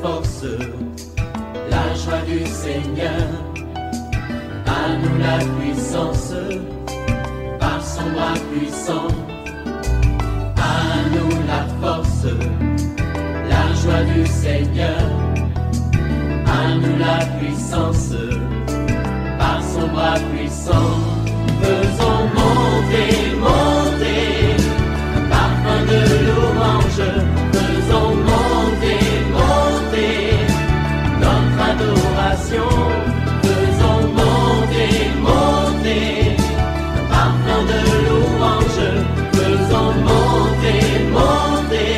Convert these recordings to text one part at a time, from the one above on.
force, la joie du Seigneur. À nous la puissance, par son bras puissant. À nous la force, la joie du Seigneur. À nous la puissance, par son bras puissant. Faisons monter, monter, un parfum de louange. Faisons monter, monter, notre adoration. Faisons monter, monter, un parfum de louange. Faisons monter, monter,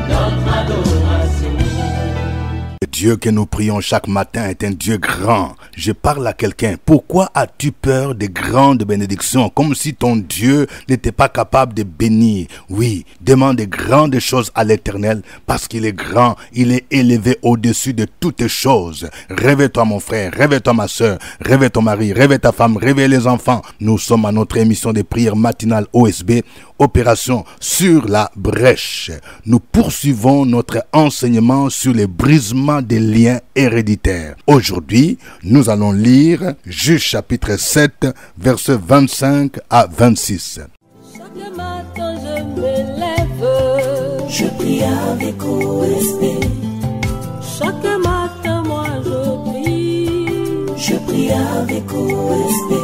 notre adoration. Le Dieu que nous prions chaque matin est un Dieu grand. Je parle à quelqu'un. Pourquoi as-tu peur des grandes bénédictions, comme si ton Dieu n'était pas capable de bénir? Oui, demande de grandes choses à l'Éternel, parce qu'il est grand, il est élevé au-dessus de toutes choses. Réveille-toi mon frère, réveille-toi ma soeur, réveille ton mari, réveille ta femme, réveille les enfants. Nous sommes à notre émission de prière matinale OSB, Opération sur la brèche. Nous poursuivons notre enseignement sur les brisements des liens héréditaires. Aujourd'hui, nous allons lire Juge chapitre 7, versets 25 à 26. Chaque matin je me lève, je prie avec OSB. Chaque matin moi je prie avec OSB.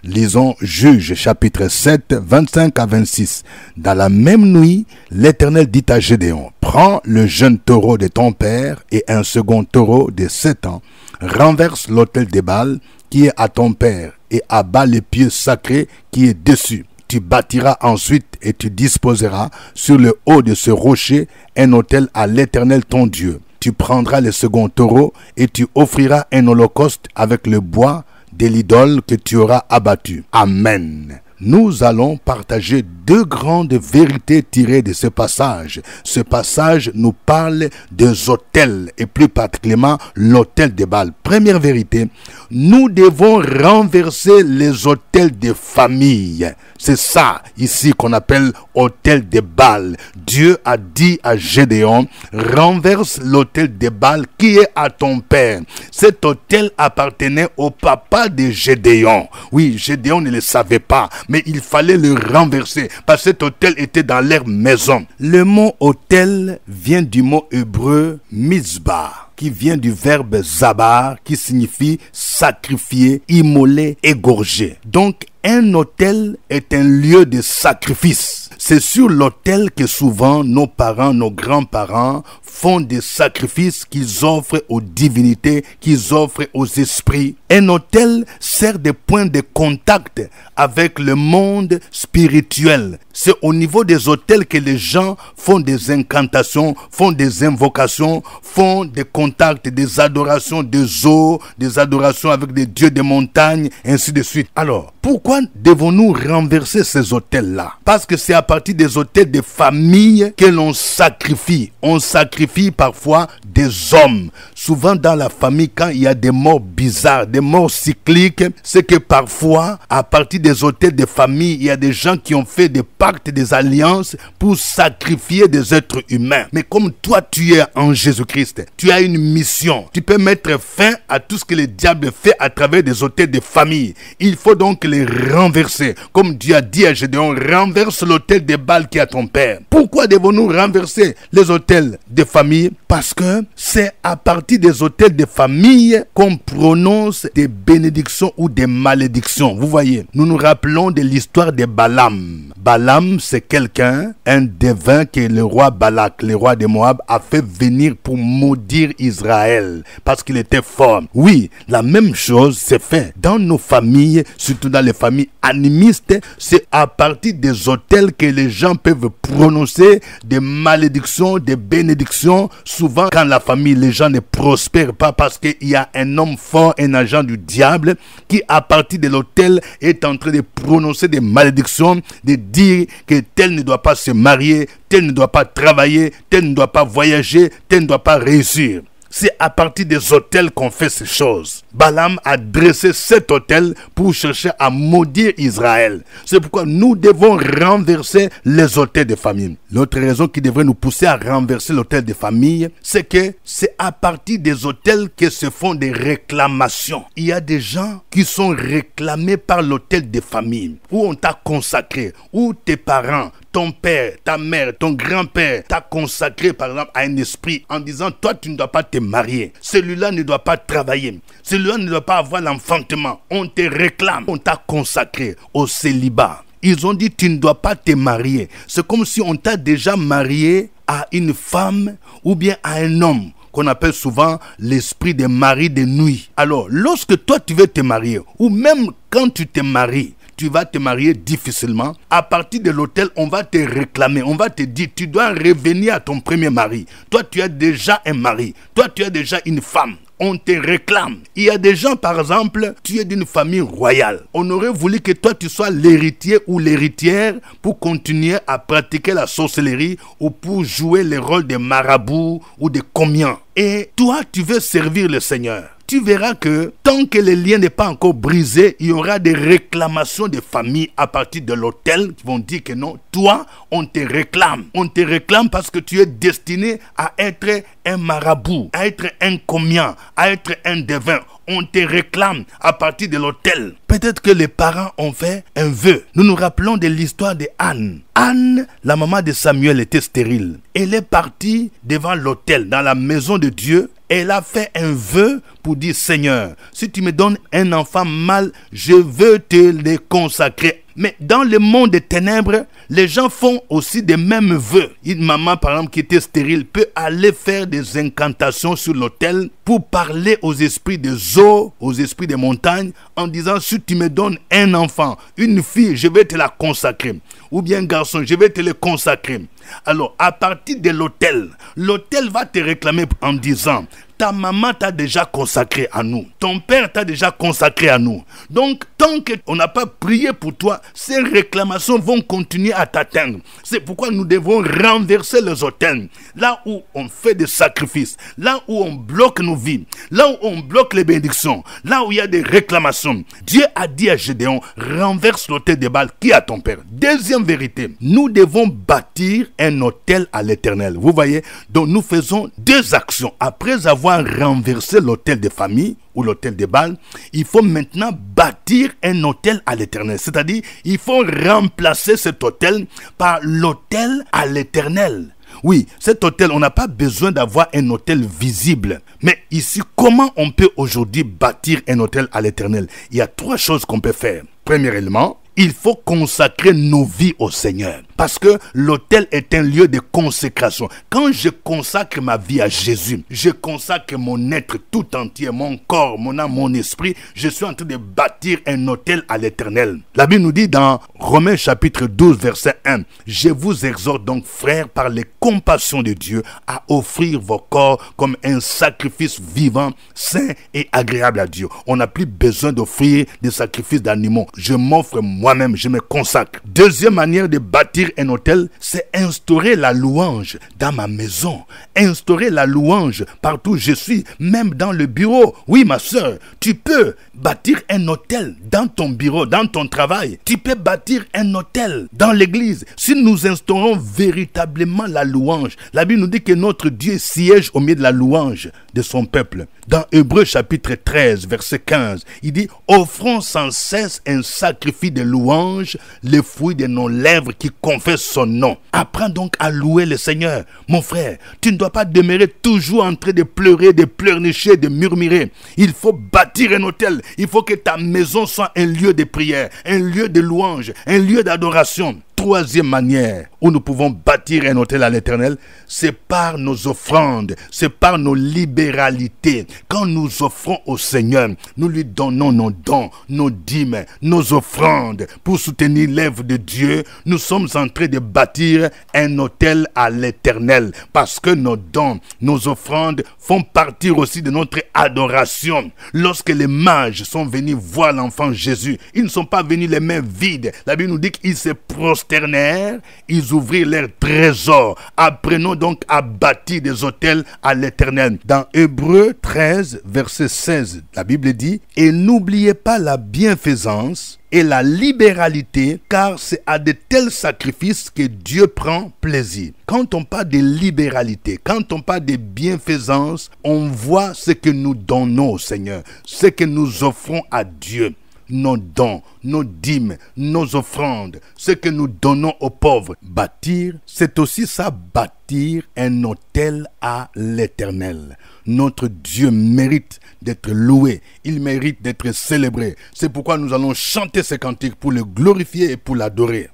Lisons Juge chapitre 7, 25 à 26. Dans la même nuit, l'Éternel dit à Gédéon, prends le jeune taureau de ton père et un second taureau de 7 ans, renverse l'autel de Baal qui est à ton père et abat les pieux sacrés qui est dessus. Tu bâtiras ensuite et tu disposeras sur le haut de ce rocher un autel à l'Éternel ton Dieu. Tu prendras le second taureau et tu offriras un holocauste avec le bois de l'idole que tu auras abattu. Amen. Nous allons partager deux grandes vérités tirées de ce passage. Ce passage nous parle des autels et plus particulièrement l'autel de Baal. Première vérité, nous devons renverser les autels de famille. C'est ça ici qu'on appelle autel de Baal. Dieu a dit à Gédéon, renverse l'autel de Baal qui est à ton père. Cet autel appartenait au papa de Gédéon. Oui, Gédéon ne le savait pas, mais il fallait le renverser parce que cet autel était dans leur maison. Le mot autel vient du mot hébreu mizbah, qui vient du verbe zabar, qui signifie sacrifier, immoler, égorger. Donc, un autel est un lieu de sacrifice. C'est sur l'autel que souvent nos parents, nos grands-parents font des sacrifices qu'ils offrent aux divinités, qu'ils offrent aux esprits. Un autel sert de point de contact avec le monde spirituel. C'est au niveau des autels que les gens font des incantations, font des invocations, font des contacts, des adorations des eaux, des adorations avec des dieux des montagnes, ainsi de suite. Alors, pourquoi devons-nous renverser ces autels-là? Parce que c'est à partir des autels de famille que l'on sacrifie. On sacrifie parfois des hommes. Souvent dans la famille, quand il y a des morts bizarres, des morts cycliques, c'est que parfois, à partir des autels de famille, il y a des gens qui ont fait des pactes, des alliances pour sacrifier des êtres humains. Mais comme toi, tu es en Jésus-Christ, tu as une mission. Tu peux mettre fin à tout ce que le diable fait à travers des autels de famille. Il faut donc les renverser. Comme Dieu a dit à Gédéon, renverse l'autel de Baal qui est à ton père. Pourquoi devons-nous renverser les autels de famille? Parce que c'est à partir des autels de famille qu'on prononce des bénédictions ou des malédictions. Vous voyez, nous nous rappelons de l'histoire de Balaam. Balaam, c'est quelqu'un, un devin que le roi Balak, le roi de Moab, a fait venir pour maudire Israël parce qu'il était fort. Oui, la même chose s'est fait dans nos familles, surtout dans les familles animistes. C'est à partir des autels que les gens peuvent prononcer des malédictions, des bénédictions. Souvent, quand la famille, les gens ne prospèrent pas parce qu'il y a un homme fort, un agent du diable, qui à partir de l'autel est en train de prononcer des malédictions, de dire que tel ne doit pas se marier, tel ne doit pas travailler, tel ne doit pas voyager, tel ne doit pas réussir. C'est à partir des autels qu'on fait ces choses. Balaam a dressé cet autel pour chercher à maudire Israël. C'est pourquoi nous devons renverser les autels de famille. L'autre raison qui devrait nous pousser à renverser l'autel de famille, c'est que c'est à partir des autels que se font des réclamations. Il y a des gens qui sont réclamés par l'autel de famille, où on t'a consacré, où tes parents, ton père, ta mère, ton grand-père t'a consacré par exemple à un esprit en disant toi tu ne dois pas te marier, celui-là ne doit pas travailler, celui-là ne doit pas avoir l'enfantement. On te réclame, on t'a consacré au célibat. Ils ont dit tu ne dois pas te marier. C'est comme si on t'a déjà marié à une femme ou bien à un homme qu'on appelle souvent l'esprit des maris de nuit. Alors lorsque toi tu veux te marier ou même quand tu te maries, tu vas te marier difficilement. À partir de l'autel, on va te réclamer. On va te dire, tu dois revenir à ton premier mari. Toi, tu as déjà un mari. Toi, tu as déjà une femme. On te réclame. Il y a des gens, par exemple, tu es d'une famille royale. On aurait voulu que toi, tu sois l'héritier ou l'héritière pour continuer à pratiquer la sorcellerie ou pour jouer le rôle de marabout ou de commis. Et toi, tu veux servir le Seigneur. Tu verras que tant que le lien n'est pas encore brisé, il y aura des réclamations de famille à partir de l'autel qui vont dire que non, toi, on te réclame. On te réclame parce que tu es destiné à être un marabout, à être un commis, à être un devin. On te réclame à partir de l'autel. Peut-être que les parents ont fait un vœu. Nous nous rappelons de l'histoire de Anne. Anne, la maman de Samuel, était stérile. Elle est partie devant l'autel, dans la maison de Dieu. Elle a fait un vœu pour dire, Seigneur, si tu me donnes un enfant mâle, je veux te le consacrer. Mais dans le monde des ténèbres, les gens font aussi des mêmes vœux. Une maman, par exemple, qui était stérile, peut aller faire des incantations sur l'autel pour parler aux esprits des eaux, aux esprits des montagnes, en disant, si tu me donnes un enfant, une fille, je vais te la consacrer. Ou bien un garçon, je vais te le consacrer. Alors, à partir de l'autel, l'autel va te réclamer en disant, ta maman t'a déjà consacré à nous. Ton père t'a déjà consacré à nous. Donc, tant qu'on n'a pas prié pour toi, ces réclamations vont continuer à t'atteindre. C'est pourquoi nous devons renverser les autels. Là où on fait des sacrifices, là où on bloque nos vies, là où on bloque les bénédictions, là où il y a des réclamations. Dieu a dit à Gédéon, renverse l'autel de Baal qui est à ton père. Deuxième vérité, nous devons bâtir un autel à l'Éternel. Vous voyez, donc nous faisons deux actions. Après avoir renversé l'autel de famille ou l'autel de Baal, il faut maintenant bâtir un autel à l'Éternel. C'est-à-dire, il faut remplacer cet autel par l'autel à l'Éternel. Oui, cet autel, on n'a pas besoin d'avoir un autel visible. Mais ici, comment on peut aujourd'hui bâtir un autel à l'Éternel? Il y a trois choses qu'on peut faire. Premièrement, il faut consacrer nos vies au Seigneur. Parce que l'autel est un lieu de consécration. Quand je consacre ma vie à Jésus, je consacre mon être tout entier, mon corps, mon âme, mon esprit. Je suis en train de bâtir un autel à l'Éternel. La Bible nous dit dans Romains chapitre 12, verset 1, « Je vous exhorte donc, frères, par les compassions de Dieu, à offrir vos corps comme un sacrifice vivant, saint et agréable à Dieu. » On n'a plus besoin d'offrir des sacrifices d'animaux. Je m'offre moi-même, je me consacre. Deuxième manière de bâtir un autel, c'est instaurer la louange dans ma maison, instaurer la louange partout où je suis, même dans le bureau. Oui, ma soeur, tu peux bâtir un autel dans ton bureau, dans ton travail. Tu peux bâtir un autel dans l'église. Si nous instaurons véritablement la louange, la Bible nous dit que notre Dieu siège au milieu de la louange de son peuple. Dans Hébreux chapitre 13, verset 15, il dit « Offrons sans cesse un sacrifice de louange, le fruit de nos lèvres qui confessent son nom. » Apprends donc à louer le Seigneur. Mon frère, tu ne dois pas demeurer toujours en train de pleurer, de pleurnicher, de murmurer. Il faut bâtir un autel. Il faut que ta maison soit un lieu de prière, un lieu de louange, un lieu d'adoration. Troisième manière où nous pouvons bâtir un autel à l'Éternel, c'est par nos offrandes, c'est par nos libéralités. Quand nous offrons au Seigneur, nous lui donnons nos dons, nos dîmes, nos offrandes pour soutenir l'œuvre de Dieu. Nous sommes en train de bâtir un autel à l'Éternel parce que nos dons, nos offrandes font partir aussi de notre adoration. Lorsque les mages sont venus voir l'enfant Jésus, ils ne sont pas venus les mains vides. La Bible nous dit qu'ils se prosternaient ternèrent, ils ouvrirent leurs trésors. Apprenons donc à bâtir des autels à l'Éternel. Dans Hébreux 13, verset 16, la Bible dit « Et n'oubliez pas la bienfaisance et la libéralité, car c'est à de tels sacrifices que Dieu prend plaisir. » Quand on parle de libéralité, quand on parle de bienfaisance, on voit ce que nous donnons au Seigneur, ce que nous offrons à Dieu. Nos dons, nos dîmes, nos offrandes, ce que nous donnons aux pauvres. Bâtir, c'est aussi ça, bâtir un autel à l'Éternel. Notre Dieu mérite d'être loué, il mérite d'être célébré. C'est pourquoi nous allons chanter ces cantiques pour le glorifier et pour l'adorer.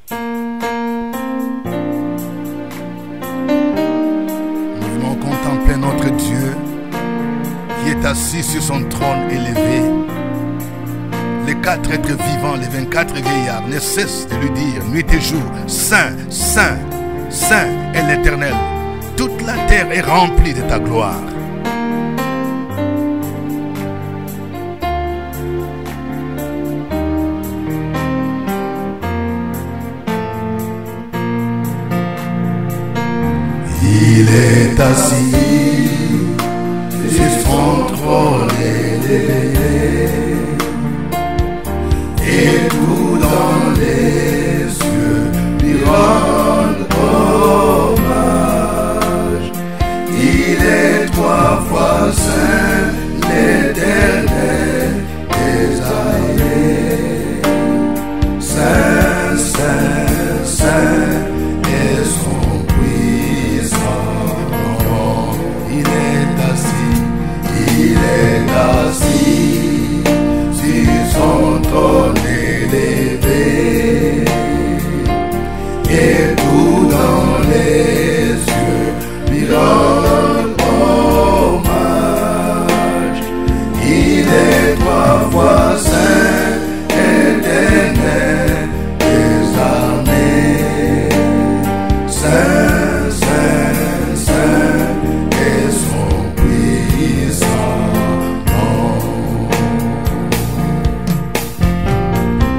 Nous voulons contempler notre Dieu qui est assis sur son trône élevé. Les 4 êtres vivants, les 24 vieillards ne cessent de lui dire nuit et jour, Saint, Saint, Saint est l'Éternel. Toute la terre est remplie de ta gloire. Il est assis sur son trône élevé. Et tout dans les cieux lui rendent hommage. Il est 3 fois saint, l'Éternel Isaïe. Saint, Saint, Saint est son puissant nom. Il est assis sur son trône élevé, et tout dans les cieux lui rendent hommage. Il est 3 fois saint, éternel des armées. Saint, Saint, Saint est son puissant nom.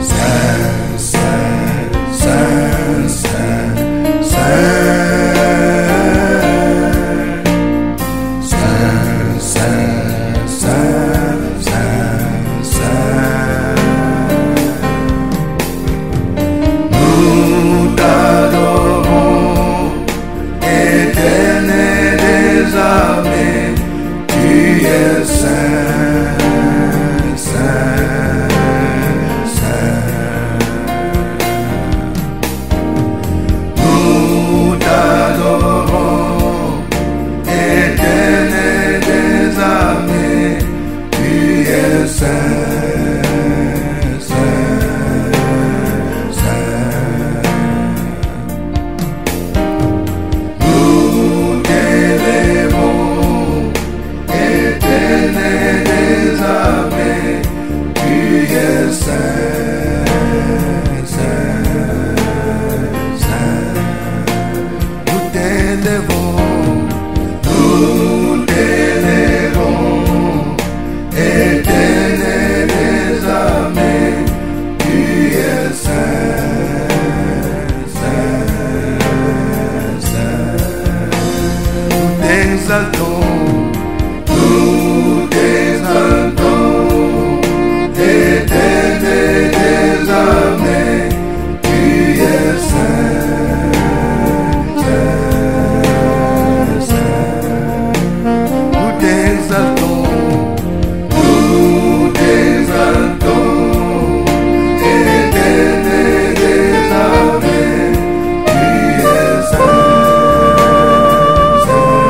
Saint, Saint, Saint, Saint, Saint, Saint, Saint, Saint. Nous t'adorons, Éternel des armées, tu es saint, saint, saint. Nous t'adorons, Éternel des armées, tu es saint, saint, saint. Nous t'élèvons, Éternel des armées, tu es saint, saint, saint. Nous t'élèvons, Éternel des armées, tu es saint, saint, saint. Nous t'exaltons, Éternel des armées, tu es saint, saint, saint. Nous t'exaltons, Éternel des armées, tu es saint, saint.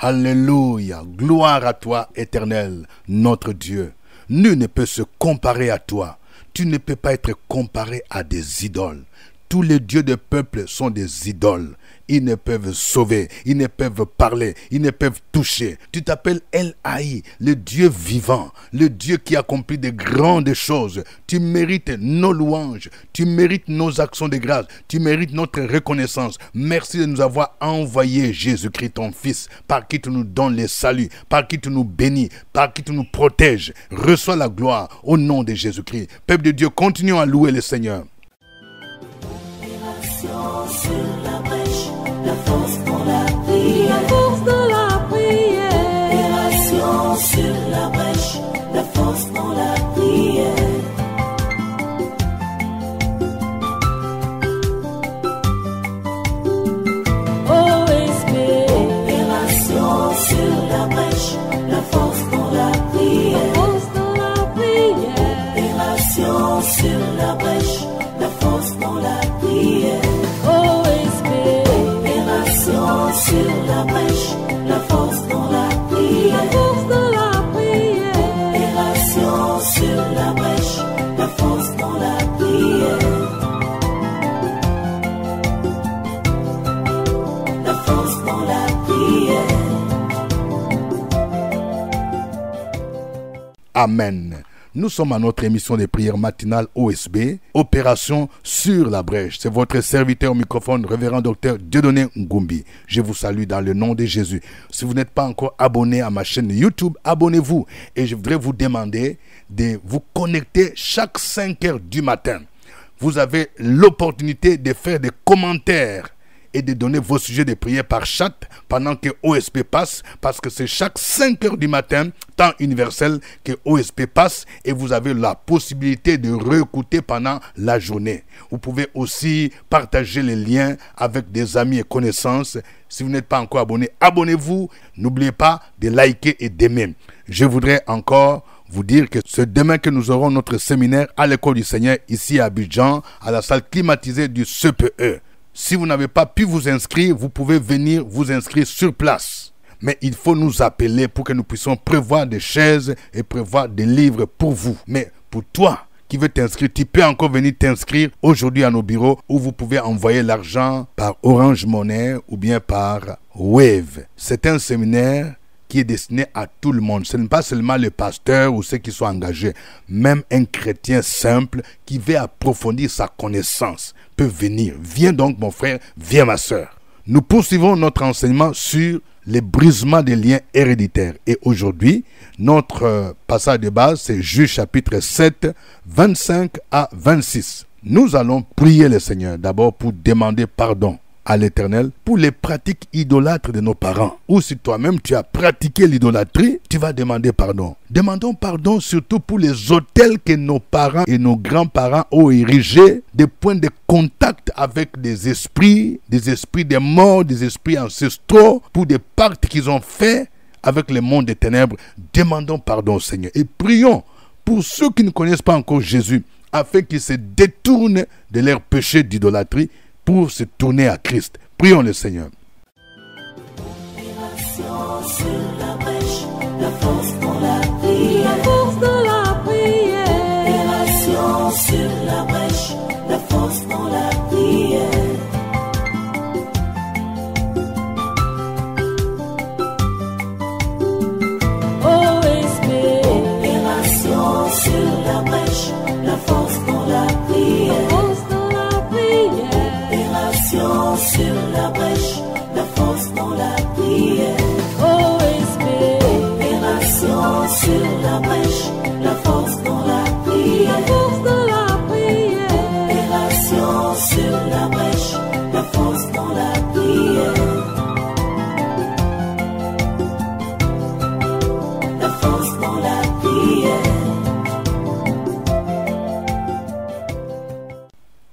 Alléluia. Gloire à toi, Éternel, notre Dieu. Nul ne peut se comparer à toi. Tu ne peux pas être comparé à des idoles. Tous les dieux des peuples sont des idoles. Ils ne peuvent sauver, ils ne peuvent parler, ils ne peuvent toucher. Tu t'appelles El Haï, le Dieu vivant, le Dieu qui accomplit de grandes choses. Tu mérites nos louanges, tu mérites nos actions de grâce, tu mérites notre reconnaissance. Merci de nous avoir envoyé Jésus-Christ, ton Fils, par qui tu nous donnes les saluts, par qui tu nous bénis, par qui tu nous protèges. Reçois la gloire au nom de Jésus-Christ. Peuple de Dieu, continuons à louer le Seigneur. Sur la brèche, la force dans la prière, la force dans la prière. Opération sur la brèche, la force dans la prière. OSB. Opération sur la brèche, la force dans la prière, la force dans la prière. Opération sur la brèche, la force dans la prière. Sur la brèche, la force dans la prière, la force dans la prière. Opération sur la brèche, la force dans la prière, la force dans la prière. Amen. Nous sommes à notre émission de prière matinale OSB, Opération sur la brèche. C'est votre serviteur au microphone, révérend docteur Dieudonné Ngumbi. Je vous salue dans le nom de Jésus. Si vous n'êtes pas encore abonné à ma chaîne YouTube, abonnez-vous. Et je voudrais vous demander de vous connecter chaque 5 heures du matin. Vous avez l'opportunité de faire des commentaires et de donner vos sujets de prière par chat pendant que OSP passe, parce que c'est chaque 5 heures du matin, temps universel, que OSP passe, et vous avez la possibilité de réécouter pendant la journée. Vous pouvez aussi partager les liens avec des amis et connaissances. Si vous n'êtes pas encore abonné, abonnez-vous. N'oubliez pas de liker et d'aimer. Je voudrais encore vous dire que c'est demain que nous aurons notre séminaire à l'école du Seigneur, ici à Abidjan, à la salle climatisée du CPE. Si vous n'avez pas pu vous inscrire, vous pouvez venir vous inscrire sur place. Mais il faut nous appeler pour que nous puissions prévoir des chaises et prévoir des livres pour vous. Mais pour toi qui veux t'inscrire, tu peux encore venir t'inscrire aujourd'hui à nos bureaux, où vous pouvez envoyer l'argent par Orange Money ou bien par Wave. C'est un séminaire qui est destiné à tout le monde. Ce n'est pas seulement les pasteurs ou ceux qui sont engagés. Même un chrétien simple qui veut approfondir sa connaissance peut venir. Viens donc mon frère, viens ma soeur. Nous poursuivons notre enseignement sur les brisements des liens héréditaires. Et aujourd'hui, notre passage de base, c'est Juge chapitre 7, 25 à 26. Nous allons prier le Seigneur d'abord pour demander pardon à l'Éternel pour les pratiques idolâtres de nos parents. Ou si toi-même tu as pratiqué l'idolâtrie, tu vas demander pardon. Demandons pardon surtout pour les autels que nos parents et nos grands-parents ont érigés, des points de contact avec des esprits des morts, des esprits ancestraux, pour des pactes qu'ils ont faits avec le monde des ténèbres. Demandons pardon au Seigneur et prions pour ceux qui ne connaissent pas encore Jésus, afin qu'ils se détournent de leurs péchés d'idolâtrie pour se tourner à Christ. Prions le Seigneur. Opération sur la brèche, la force dans la prière, la force dans la prière. Opération sur la brèche, la force dans la prière. OSB. Opération sur la brèche, la force dans la prière, la force dans la prière. Sur la brèche, la force dans la prière. OSB. Opération sur la brèche, la force dans la prière, la force dans la prière. Opération sur la brèche, la force dans la prière, la force dans la prière.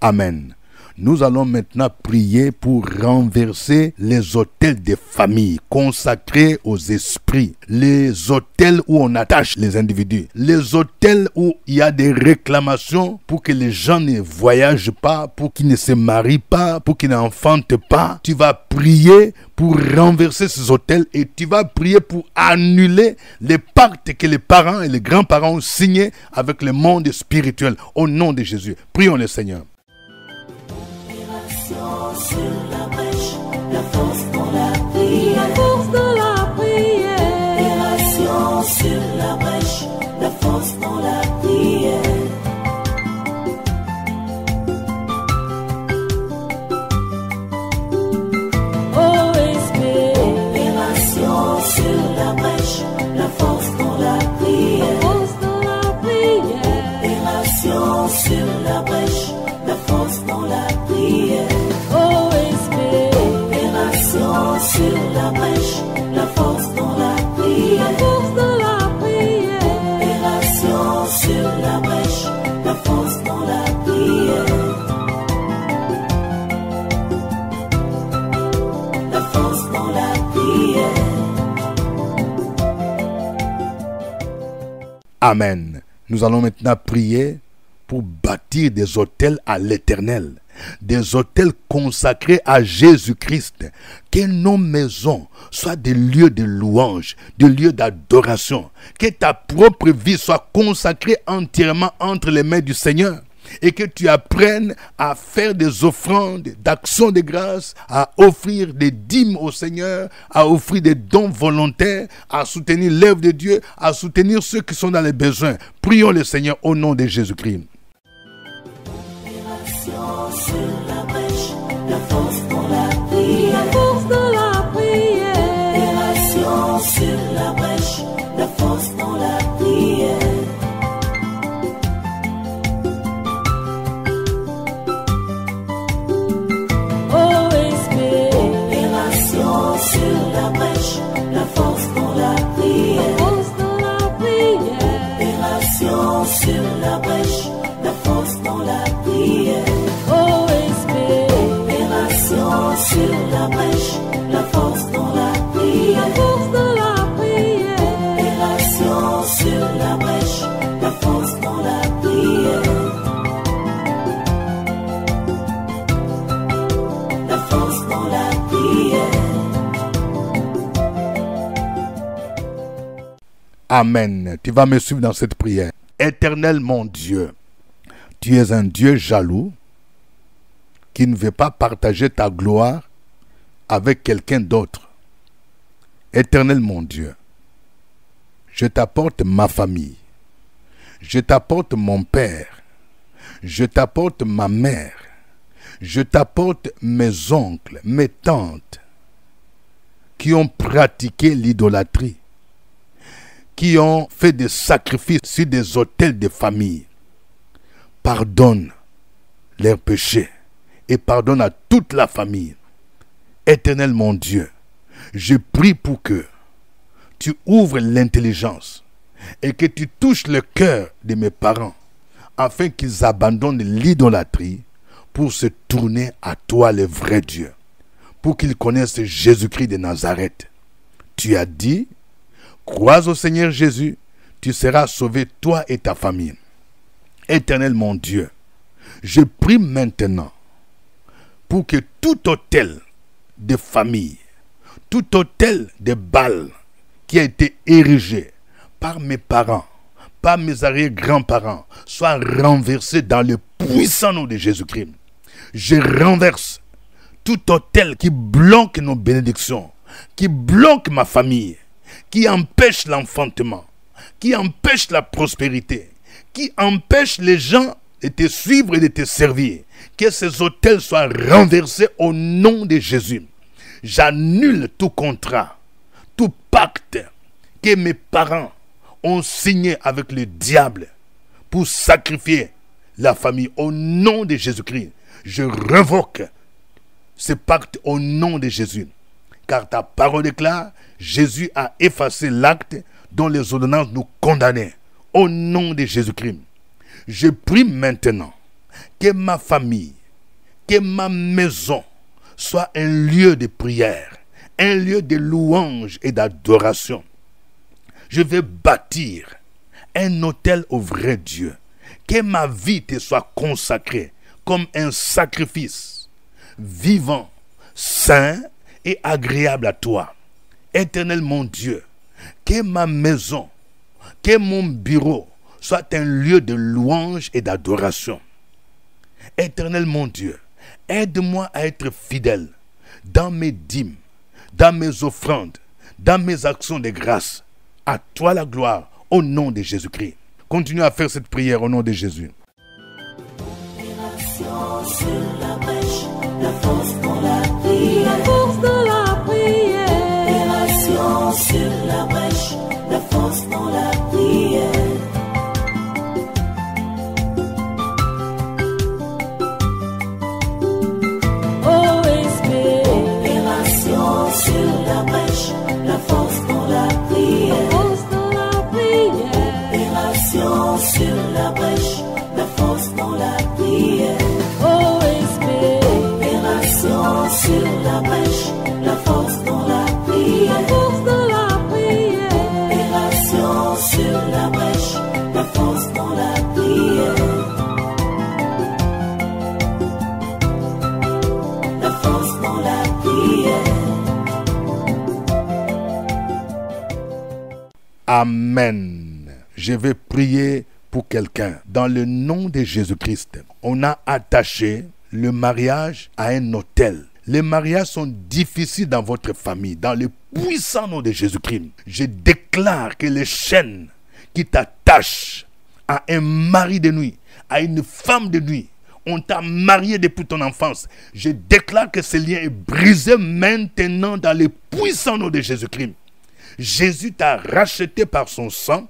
Amen. Nous allons maintenant prier pour renverser les autels des familles consacrés aux esprits, les autels où on attache les individus, les autels où il y a des réclamations pour que les gens ne voyagent pas, pour qu'ils ne se marient pas, pour qu'ils n'enfantent pas. Tu vas prier pour renverser ces autels et tu vas prier pour annuler les pactes que les parents et les grands-parents ont signés avec le monde spirituel. Au nom de Jésus, prions le Seigneur. Sur la brèche, la force dans la prière. La force dans la prière. Opération sur la brèche, la force dans la prière. OSP. Opération sur la brèche, la force dans la prière. La force dans la prière. Opération sur la brèche, la force dans la prière. Sur la brèche, la force dans la prière. La force dans la prière. Opération sur la brèche, la force dans la prière. La force dans la prière. Amen. Nous allons maintenant prier pour bâtir des autels à l'Éternel. Des autels consacrés à Jésus-Christ. Que nos maisons soient des lieux de louange, des lieux d'adoration. Que ta propre vie soit consacrée entièrement entre les mains du Seigneur. Et que tu apprennes à faire des offrandes, d'actions de grâce, à offrir des dîmes au Seigneur, à offrir des dons volontaires, à soutenir l'œuvre de Dieu, à soutenir ceux qui sont dans les besoins. Prions le Seigneur au nom de Jésus-Christ. Sur la brèche, la force dans la prière. La force dans la prière. Opération sur la brèche, la force dans la prière. OSP. Opération sur la brèche, la force dans la prière. La force dans la prière. Opération sur la brèche, la force dans la prière. Sur la brèche, la force dans la prière. La force dans la prière. Opération sur la brèche, la force dans la prière. La force dans la prière. Amen. Tu vas me suivre dans cette prière. Éternel mon Dieu, tu es un Dieu jaloux qui ne veut pas partager ta gloire avec quelqu'un d'autre. Éternel mon Dieu, je t'apporte ma famille, je t'apporte mon père, je t'apporte ma mère, je t'apporte mes oncles, mes tantes, qui ont pratiqué l'idolâtrie, qui ont fait des sacrifices sur des autels de famille. Pardonne leurs péchés et pardonne à toute la famille. Éternel mon Dieu, je prie pour que tu ouvres l'intelligence et que tu touches le cœur de mes parents afin qu'ils abandonnent l'idolâtrie pour se tourner à toi le vrai Dieu, pour qu'ils connaissent Jésus-Christ de Nazareth. Tu as dit, crois au Seigneur Jésus, tu seras sauvé toi et ta famille. Éternel mon Dieu, je prie maintenant pour que tout autel de famille, tout autel de Baal qui a été érigé par mes parents, par mes arrière-grands-parents, soit renversé dans le puissant nom de Jésus-Christ. Je renverse tout autel qui bloque nos bénédictions, qui bloque ma famille, qui empêche l'enfantement, qui empêche la prospérité, qui empêche les gens de te suivre et de te servir. Que ces autels soient renversés au nom de Jésus. J'annule tout contrat, tout pacte que mes parents ont signé avec le diable pour sacrifier la famille au nom de Jésus-Christ. Je révoque ce pacte au nom de Jésus. Car ta parole déclare, Jésus a effacé l'acte dont les ordonnances nous condamnaient. Au nom de Jésus-Christ, je prie maintenant que ma famille, Que ma maison soit un lieu de prière, un lieu de louange et d'adoration. Je vais bâtir un autel au vrai Dieu. Que ma vie te soit consacrée comme un sacrifice vivant, saint et agréable à toi. Éternel mon Dieu, que ma maison, que mon bureau soit un lieu de louange et d'adoration. Éternel mon Dieu, aide-moi à être fidèle dans mes dîmes, dans mes offrandes, dans mes actions de grâce. À toi la gloire, au nom de Jésus-Christ. Continue à faire cette prière au nom de Jésus. Opération sur la brèche, la force dans la prière. La force dans la prière. Opération sur la brèche, la force dans la prière. Opération sur la brèche, la force dans la prière. Opération sur la brèche, la force dans la prière. Opération sur la brèche, la force dans la prière. Opération sur la brèche, la force dans la prière. La force dans la prière. Amen. Je vais prier pour quelqu'un. Dans le nom de Jésus-Christ, on a attaché le mariage à un autel. Les mariages sont difficiles dans votre famille. Dans le puissant nom de Jésus-Christ, je déclare que les chaînes qui t'attachent à un mari de nuit, à une femme de nuit, on t'a marié depuis ton enfance. Je déclare que ce lien est brisé maintenant dans le puissant nom de Jésus-Christ. Jésus t'a racheté par son sang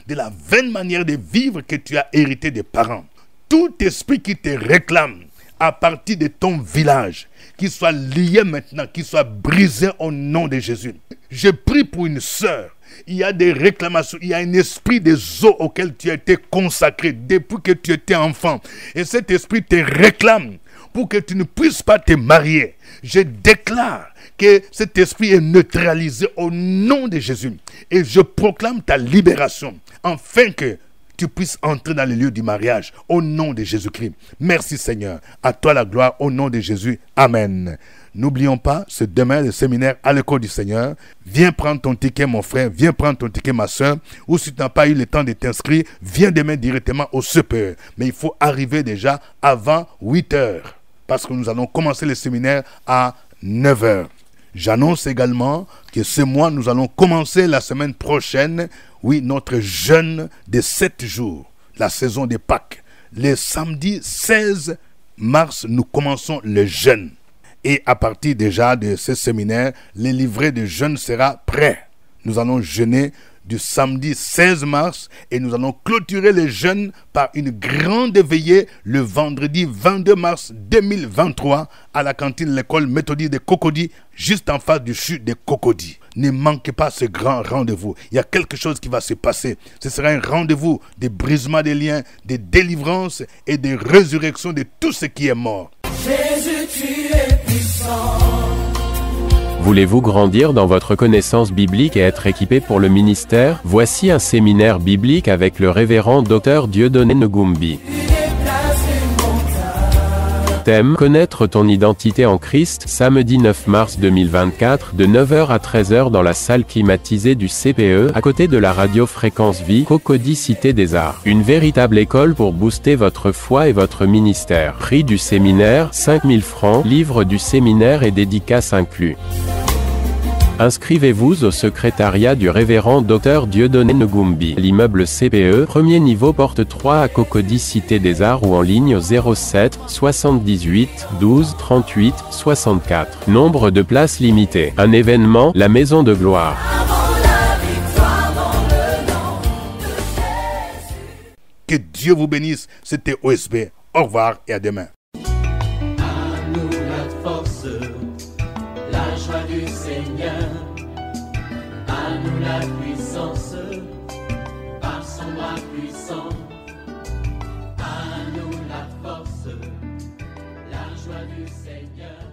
de la vaine manière de vivre que tu as hérité des parents. Tout esprit qui te réclame à partir de ton village, qu'il soit lié maintenant, qu'il soit brisé au nom de Jésus. Je prie pour une sœur. Il y a des réclamations, il y a un esprit des eaux auquel tu as été consacré depuis que tu étais enfant. Et cet esprit te réclame pour que tu ne puisses pas te marier. Je déclare que cet esprit est neutralisé au nom de Jésus. Et je proclame ta libération, afin que tu puisses entrer dans le lieu du mariage, au nom de Jésus-Christ. Merci Seigneur. À toi la gloire, au nom de Jésus. Amen. N'oublions pas, c'est demain le séminaire à l'école du Seigneur. Viens prendre ton ticket mon frère, viens prendre ton ticket ma soeur. Ou si tu n'as pas eu le temps de t'inscrire, viens demain directement au CPE. Mais il faut arriver déjà avant 8 heures. Parce que nous allons commencer le séminaire à 9 heures. J'annonce également que ce mois, nous allons commencer la semaine prochaine, oui, notre jeûne de 7 jours, la saison des Pâques. Le samedi 16 mars, nous commençons le jeûne. Et à partir déjà de ce séminaire, le livret de jeûne sera prêt. Nous allons jeûner du samedi 16 mars et nous allons clôturer le jeûne par une grande veillée le vendredi 22 mars 2023 à la cantine de l'école méthodique de Cocody, juste en face du CHU de Cocody. Ne manquez pas ce grand rendez-vous. Il y a quelque chose qui va se passer. Ce sera un rendez-vous de brisement des liens, de délivrance et de résurrection de tout ce qui est mort. Jésus, tu es puissant. Voulez-vous grandir dans votre connaissance biblique et être équipé pour le ministère? Voici un séminaire biblique avec le révérend Dr Dieudonné Ngumbi. Thème: connaître ton identité en Christ, samedi 9 mars 2024, de 9h à 13h dans la salle climatisée du CPE, à côté de la radio Fréquence Vie, Cocody Cité des Arts. Une véritable école pour booster votre foi et votre ministère. Prix du séminaire, 5000 francs, livre du séminaire et dédicace inclus. Inscrivez-vous au secrétariat du révérend Dr Dieudonné Ngumbi. L'immeuble CPE, premier niveau, porte 3 à Cocody Cité des Arts ou en ligne au 07 78 12 38 64. Nombre de places limitées. Un événement, la Maison de Gloire. Que Dieu vous bénisse. C'était OSB. Au revoir et à demain. À nous la force, la joie du Seigneur. À nous la puissance, par son bras puissant. À nous la force, la joie joie du Seigneur,